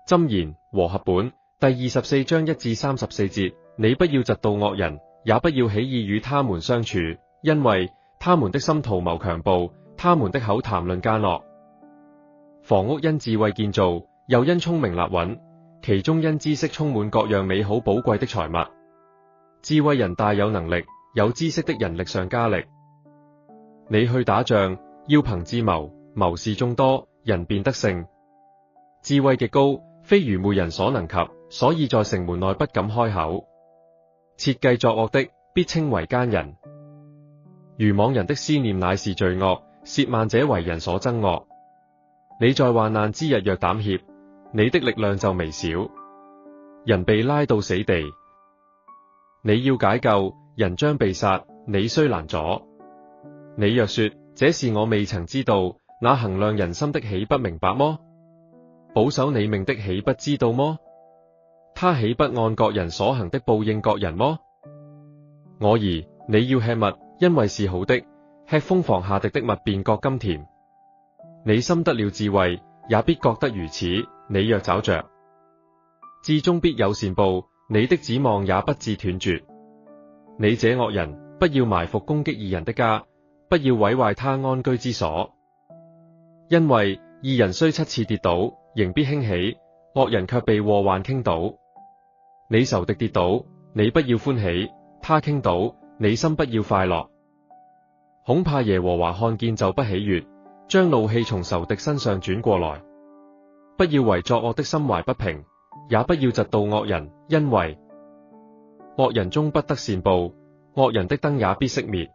箴言和合本第24章1至34節，你不要嫉妒惡人，也不要起意與他們相處，因為他們的心圖謀強暴，他們的口談論奸惡。房屋因智慧建造，又因聰明立穩，其中因知識充滿各樣美好寶貴的財物。智慧人大有能力，有知識的人力上加力。你去打仗，要憑智謀，謀士眾多，人便得勝。智慧極高，非愚昧人所能及，所以在城門內不敢開口。設計作惡的，必稱為奸人。愚妄人的思念乃是罪惡，褻慢者為人所憎惡。你在患難之日若膽怯，你的力量就微小。人被拉到死地，你要解救，人將被殺，你雖攔阻。你若說這事我未曾知道，那衡量人心的豈不明白麼？保守你命的豈不知道麼？他豈不按各人所行的報應各人麼？我兒，你要吃蜜，因為是好的，吃蜂房下滴的蜜便覺甘甜。你深得了智慧，也必覺得如此。你若找着，至終必有善報，你的指望也不致斷絕。你這惡人，不要埋伏攻擊義人的家，不要毀壞他安居之所。因為義人雖7次跌倒，仍必興起，惡人卻被禍患傾倒。你仇敵跌倒，你不要歡喜；他傾倒，你心不要快樂。恐怕耶和華看見就不喜悅，將怒氣從仇敵身上轉過來。不要為作惡的心懷不平，也不要嫉妒惡人，因為惡人終不得善報，惡人的燈也必熄滅。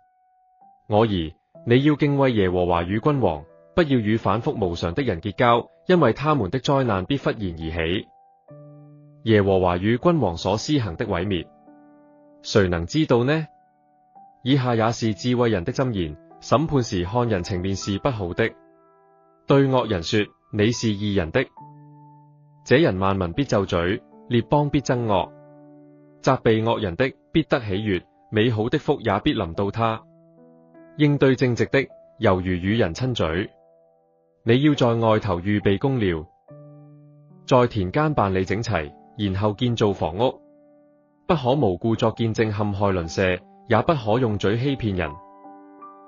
我兒，你要敬畏耶和華與君王，不要與反覆無常的人結交，因為他們的災難必忽然而起。耶和華與君王所施行的毀滅，誰能知道呢？以下也是智慧人的箴言：審判時看人情面是不好的，對惡人說你是義人的，這人萬民必皺嘴，列邦必憎惡。責備惡人的必得喜悅，美好的福也必臨到他。應對正直的，猶如與人親嘴。你要在外頭預備工料，在田間辦理整齊，然後建造房屋。不可無故作見證陷害鄰舍，也不可用嘴欺騙人。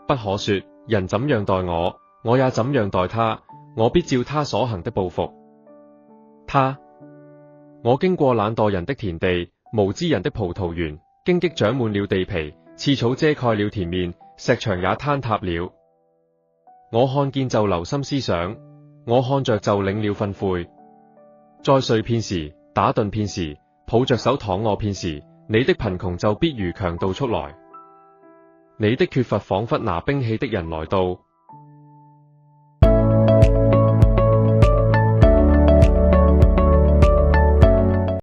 不可說人怎樣待我，我也怎樣待他，我必照他所行的報復他。我經過懶惰人的田地，無知人的葡萄園，荊棘長滿了地皮，刺草遮蓋了田面，石牆也坍塌了。我看見就留心思想，我看着就領了訓誨。在睡片時，打盹片時，抱着手躺臥片時，你的貧窮就必如強盜速來，你的缺乏仿佛拿兵器的人來到。